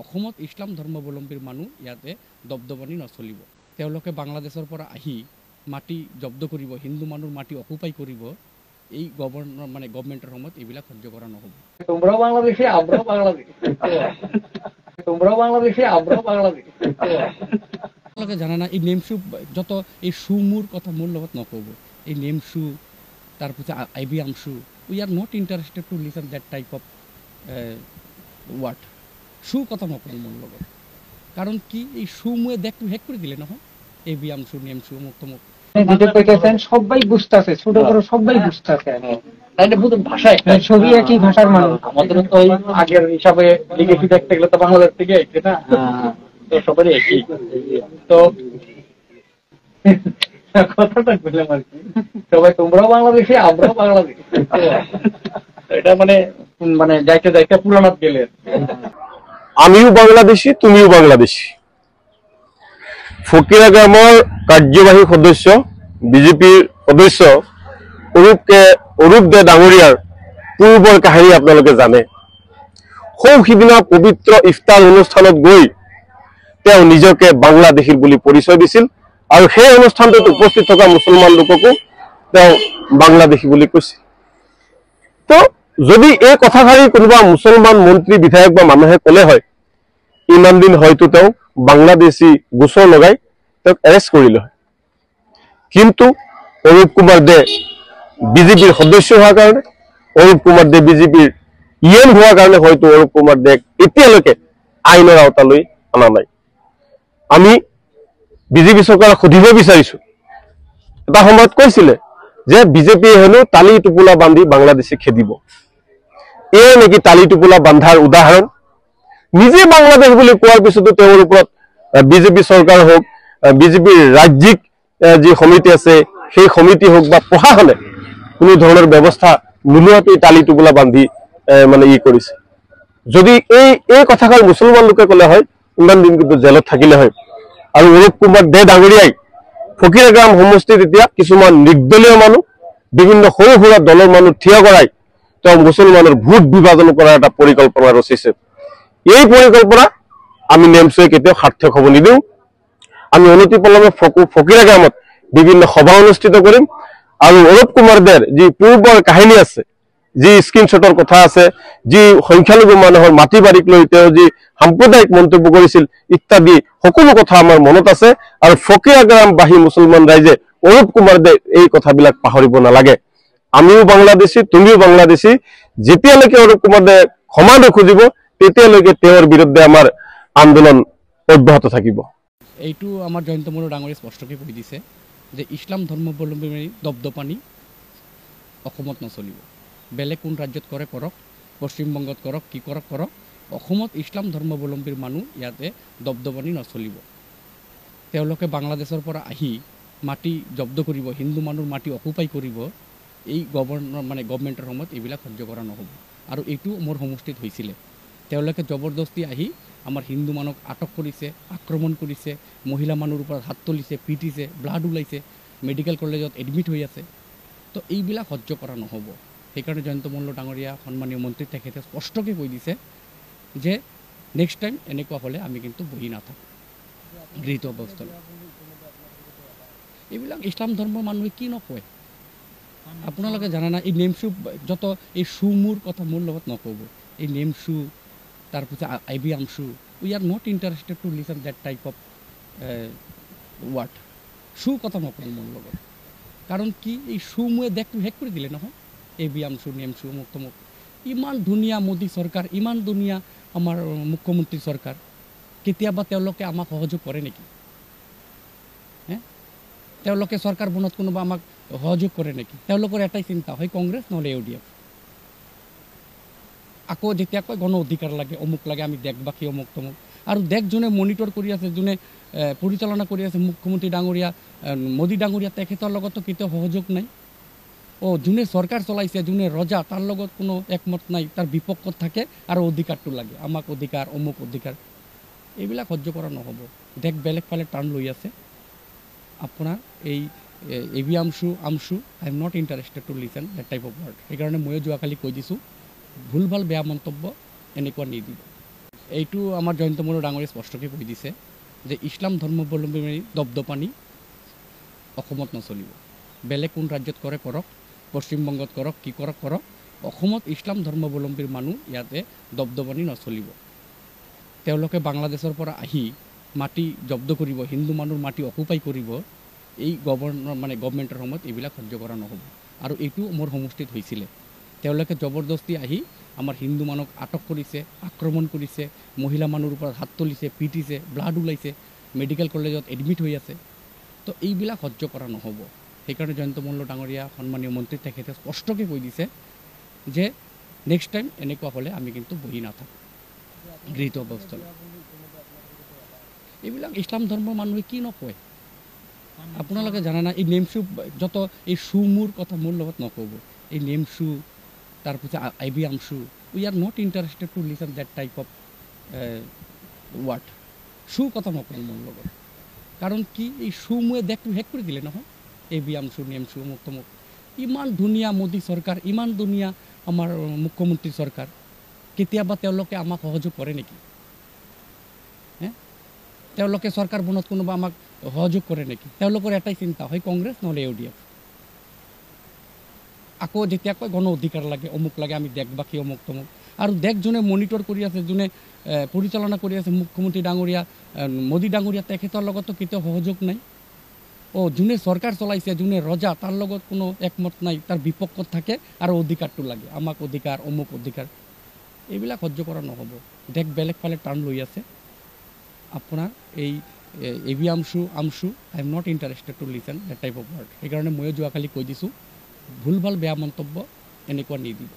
অসমত ইছলাম ধৰ্মাৱলম্বীৰ মানুহ ইয়াতে দবদবানি নচলিব। তেওঁলোকে বাংলাদেশৰ পৰা আহি মাটি জব্দ কৰিব, হিন্দু মানুহৰ মাটি অকুপাই কৰিব, এই গভৰ্ণমেণ্টৰ সময়ত এইবিলাক সহ্য কৰা নহ'ব। তোমৰাও বাংলাদেশি, আমৰাও বাংলাদেশি। তোমৰাও বাংলাদেশি, আমৰাও বাংলাদেশি। আপোনালোকে জানে না, এই নেমচু যত এই চুমুৰ কথা মোৰ লগত নক'ব। এই নেমচু তাৰপিছত আইবি আমচু, we are not interested to listen that type of word. চু কথা নক'ব মোৰ লগত, কাৰণ কি এই চুমুৱে দেশটো শেষ কৰি দিলে নহয়। এবি আমচু নেমচু অমুক তমুক যেটা কইতেছেন সবাই বুঝতেছে, ছোট বড় সবাই বুঝতেছে। তাইলে বুঝুন ভাষা একটা, ছবি একই ভাষার মানুষ। আমাদের তো ওই আগের হিসাবে লিখেছি দেখতে গেলে তো বাংলাদেশ থেকে এসছে না, তো সবারই একই। তো কথাটা বললাম আর কি, সবাই তোমরাও বাংলাদেশি, আমরাও বাংলাদেশি। এটা মানে মানে যাইতে যাইতে পুরানাত গেলে। আমিও বাংলাদেশী, তুমিও বাংলাদেশী। ফকিৰা গ্ৰামৰ কাৰ্যবাহী সদস্য বিজেপিৰ সদস্য অৰূপ দে ডাঙৰীয়াৰ পূৰ্বৰ কাহিনী আপোনালোকে জানে। সিদিনা পবিত্ৰ ইফতাৰ অনুষ্ঠানত গৈ তেওঁ নিজকে বাংলাদেশীৰ বুলি পৰিচয় দিছিল, আৰু সেই অনুষ্ঠানটোত উপস্থিত থকা মুছলমান লোককো তেওঁ বাংলাদেশী বুলি কৈছিল। তো যদি এই কথাষাৰি কোনোবা মুছলমান মন্ত্ৰী বিধায়ক বা মানুহে ক'লে হয়, ইমান দিন হয়তো তেওঁ বাংলাদেশী গোচৰ লগাই তেওঁক এৰেষ্ট কৰিলে হয়। কিন্তু অৰূপ কুমাৰ দে বিজেপিৰ সদস্য হোৱাৰ কাৰণে, অৰূপ কুমাৰ দে বিজেপিৰ ইএম হোৱাৰ কাৰণে হয়তো অৰূপ কুমাৰ দেক এতিয়ালৈকে আইনৰ আওতালৈ অনা নাই। আমি বিজেপি চৰকাৰক সুধিব বিচাৰিছো, এটা সময়ত কৈছিলে যে বিজেপিয়ে হেনো তালি টোপোলা বান্ধি বাংলাদেশীক খেদিব। এয়াই নেকি তালি টোপোলা বান্ধাৰ উদাহৰণ? নিজে বাংলাদেশ বুলি কোৱাৰ পিছতো তেওঁৰ ওপৰত বিজেপি চৰকাৰ হওক, বিজেপিৰ ৰাজ্যিক যি সমিতি আছে সেই সমিতি হওক বা প্ৰশাসনে কোনো ধৰণৰ ব্যৱস্থা নোলোৱাকৈ তালি টোপোলা বান্ধি মানে কৰিছে। যদি এই কথাষাৰ মুছলমান লোকে ক'লে হয়, ইমান দিন কিন্তু জেলত থাকিলে হয়। আৰু অৰূপ কুমাৰ দে ডাঙৰীয়াই ফকিৰা গ্ৰাম সমষ্টিত এতিয়া কিছুমান নিৰ্দলীয় মানুহ, বিভিন্ন সৰু সুৰা দলৰ মানুহ থিয় কৰাই তেওঁ মুছলমানৰ ভোট বিভাজন কৰাৰ এটা পৰিকল্পনা ৰচিছে। এই পৰিকল্পনা আমি নেমচুৱে কেতিয়াও সাৰ্থক হ'ব নিদিওঁ। আমি অনতিপলমে ফকিৰা গ্ৰামত বিভিন্ন সভা অনুষ্ঠিত কৰিম, আৰু অৰূপ কুমাৰ দেৰ যি পূৰ্বৰ কাহিনী আছে, যি স্ক্ৰীনশ্বটৰ কথা আছে, যি সংখ্যালঘু মানুহৰ মাটি বাৰীক লৈ তেওঁ যি সাম্প্ৰদায়িক মন্তব্য কৰিছিল ইত্যাদি সকলো কথা আমাৰ মনত আছে। আৰু ফকিৰা গ্ৰামবাসী মুছলমান ৰাইজে অৰূপ কুমাৰ দেৰ এই কথাবিলাক পাহৰিব নালাগে। আমিও বাংলাদেশী, তুমিও বাংলাদেশী। যেতিয়ালৈকে অৰূপ কুমাৰ দে ক্ষমা নুখুজিব তেতিয়ালৈকে তেওঁৰ বিৰুদ্ধে আমাৰ আন্দোলন অব্যাহত থাকিব। এইটো আমাৰ জয়ন্ত মল্ল ডাঙৰীয়াই স্পষ্টকৈ কৈ দিছে যে ইছলাম ধৰ্মাৱলম্বী দবদপানি অসমত নচলিব। বেলেগ কোন ৰাজ্যত কৰে কৰক, পশ্চিমবংগত কৰক, কি কৰক কৰক, অসমত ইছলাম ধৰ্মাৱলম্বীৰ মানুহ ইয়াতে দবদবানি নচলিব। তেওঁলোকে বাংলাদেশৰ পৰা আহি মাটি জব্দ কৰিব, হিন্দু মানুহৰ মাটি অকুপাই কৰিব, এই গভৰ্ণমেণ্টৰ সময়ত এইবিলাক সহ্য কৰা নহ'ব। আৰু এইটো মোৰ সমষ্টিত হৈছিলে। তেওঁলোকে জবৰদস্তি আহি আমাৰ হিন্দু মানুহক আটক কৰিছে, আক্ৰমণ কৰিছে, মহিলা মানুহৰ ওপৰত হাত তুলিছে, পিটিছে, ব্লাড ওলাইছে, মেডিকেল কলেজত এডমিট হৈ আছে। তো এইবিলাক সহ্য কৰা নহ'ব। সেইকাৰণে জয়ন্ত মল্ল ডাঙৰীয়া সন্মানীয় মন্ত্ৰী তেখেতে স্পষ্টকৈ কৈ দিছে যে নেক্সট টাইম এনেকুৱা হ'লে আমি কিন্তু বহি নাথাকোঁ গৃহীত অৱস্থালৈ। এইবিলাক ইছলাম ধৰ্মৰ মানুহে কি নকয় আপোনালোকে জানে না। এই নেমচু যত এই চুমুৰ কথা মোৰ লগত নক'ব। এই নেমচু তাৰপিছত আইবি আমচু, we are not interested to listen that type of word. চু কথা নক'ব মোৰ লগত, কাৰণ কি এই চুমুৱে দেশটো শেষ কৰি দিলে নহয়। এবি আমচু নেমচু অমুক তমুক। ইমান ধুনীয়া মোদী চৰকাৰ, ইমান ধুনীয়া আমাৰ মুখ্যমন্ত্ৰী চৰকাৰ, কেতিয়াবা তেওঁলোকে আমাক সহযোগ কৰে নেকি? তেওঁলোকে চৰকাৰ বনোৱাত কোনোবা আমাক সহযোগ কৰে নেকি? তেওঁলোকৰ এটাই চিন্তা হয় কংগ্ৰেছ নহ'লে UDF। আকৌ যেতিয়া কয় গণ অধিকাৰ লাগে, অমুক লাগে, আমি দেশবাসী অমুক তমুক। আৰু দেশ যোনে মনিটৰ কৰি আছে, যোনে পৰিচালনা কৰি আছে, মুখ্যমন্ত্ৰী ডাঙৰীয়া মোদী ডাঙৰীয়া, তেখেতৰ লগতো কেতিয়াও সহযোগ নাই। যোনে চৰকাৰ চলাইছে, যোনে ৰজা, তাৰ লগত কোনো একমত নাই, তাৰ বিপক্ষত থাকে আৰু অধিকাৰটো লাগে, আমাক অধিকাৰ, অমুক অধিকাৰ। এইবিলাক সহ্য কৰা নহ'ব। দেশ বেলেগ ফালে টাৰ্ণ লৈ আছে। আপোনাৰ এই এবি আমচু I am not interested to listen that type of word. সেইকাৰণে ময়ো যোৱাকালি কৈ দিছোঁ, ভুল ভাল বেয়া মন্তব্য এনেকুৱা নিদিব। এইটো আমাৰ জয়ন্ত মল্ল ডাঙৰীয়ে স্পষ্টকৈ কৈ দিছে যে ইছলাম ধৰ্মাৱলম্বী দপদপানি অসমত নচলিব। বেলেগ কোন ৰাজ্যত কৰে কৰক, পশ্চিমবংগত কৰক, কি কৰক কৰক, অসমত ইছলাম ধৰ্মাৱলম্বীৰ মানুহ ইয়াতে দপদপানি নচলিব। তেওঁলোকে বাংলাদেশৰ পৰা আহি মাটি জব্দ কৰিব, হিন্দু মানুহৰ মাটি অকুপাই কৰিব, এই গভৰ্ণমেণ্টৰ সময়ত এইবিলাক সহ্য কৰা নহ'ব। আৰু এইটো মোৰ সমষ্টিত হৈছিলে। তেওঁলোকে জবৰদস্তি আহি আমাৰ হিন্দু মানুহক আটক কৰিছে, আক্ৰমণ কৰিছে, মহিলা মানুহৰ ওপৰত হাত তুলিছে, পিটিছে, ব্লাড ওলাইছে, মেডিকেল কলেজত এডমিট হৈ আছে। তো এইবিলাক সহ্য কৰা নহ'ব। সেইকাৰণে জয়ন্ত মল্ল ডাঙৰীয়া সন্মানীয় মন্ত্ৰী তেখেতে স্পষ্টকৈ কৈ দিছে যে নেক্সট টাইম এনেকুৱা হ'লে আমি কিন্তু বহি নাথাকোঁ, গৃহীত অৱস্থা। এইবিলাক ইছলাম ধৰ্মৰ মানুহে কি নকয় আপোনালোকে জানে না? এই নেম শ্বু যত এই শ্বু মোৰ কথা মোৰ লগত নক'ব। এই নেম শ্বু, তাৰপিছত IBM শ্বু, we are not interested to listen that type of word. শ্বু কথা নক'ব মোৰ লগত, কাৰণ কি এই শ্বু মোৱে দেশটো শেষ কৰি দিলে নহয়। IBM শ্বু, নেম শ্বু, মোক তমুক। ইমান ধুনীয়া মোদী চৰকাৰ, ইমান ধুনীয়া আমাৰ মুখ্যমন্ত্ৰী চৰকাৰ, কেতিয়াবা তেওঁলোকে আমাক সহযোগ কৰে নেকি? তেওঁলোকে চৰকাৰ বনোৱাত কোনোবা আমাক সহযোগ কৰে নেকি? তেওঁলোকৰ এটাই চিন্তা হয় কংগ্ৰেছ নহ'লে UDF। আকৌ যেতিয়া কয় গণ অধিকাৰ লাগে, অমুক লাগে, আমি দেশবাসী অমুক তমুক। আৰু দেশ যোনে মনিটৰ কৰি আছে, যোনে পৰিচালনা কৰি আছে, মুখ্যমন্ত্ৰী ডাঙৰীয়া মোদী ডাঙৰীয়া, তেখেতৰ লগতো কেতিয়াও সহযোগ নাই। যোনে চৰকাৰ চলাইছে, যোনে ৰজা, তাৰ লগত কোনো একমত নাই, তাৰ বিপক্ষত থাকে আৰু অধিকাৰটো লাগে, আমাক অধিকাৰ, অমুক অধিকাৰ। এইবিলাক সহ্য কৰা নহ'ব। দেশ বেলেগ ফালে টাৰ্ণ লৈ আছে। আপোনাৰ এই IBM শ্বু, আমশ্বু, I am not interested to listen that type of word. সেইকাৰণে ময়ো যোৱাকালি কৈ দিছোঁ, ভুল ভাল বেয়া মন্তব্য এনেকুৱা নিদিব।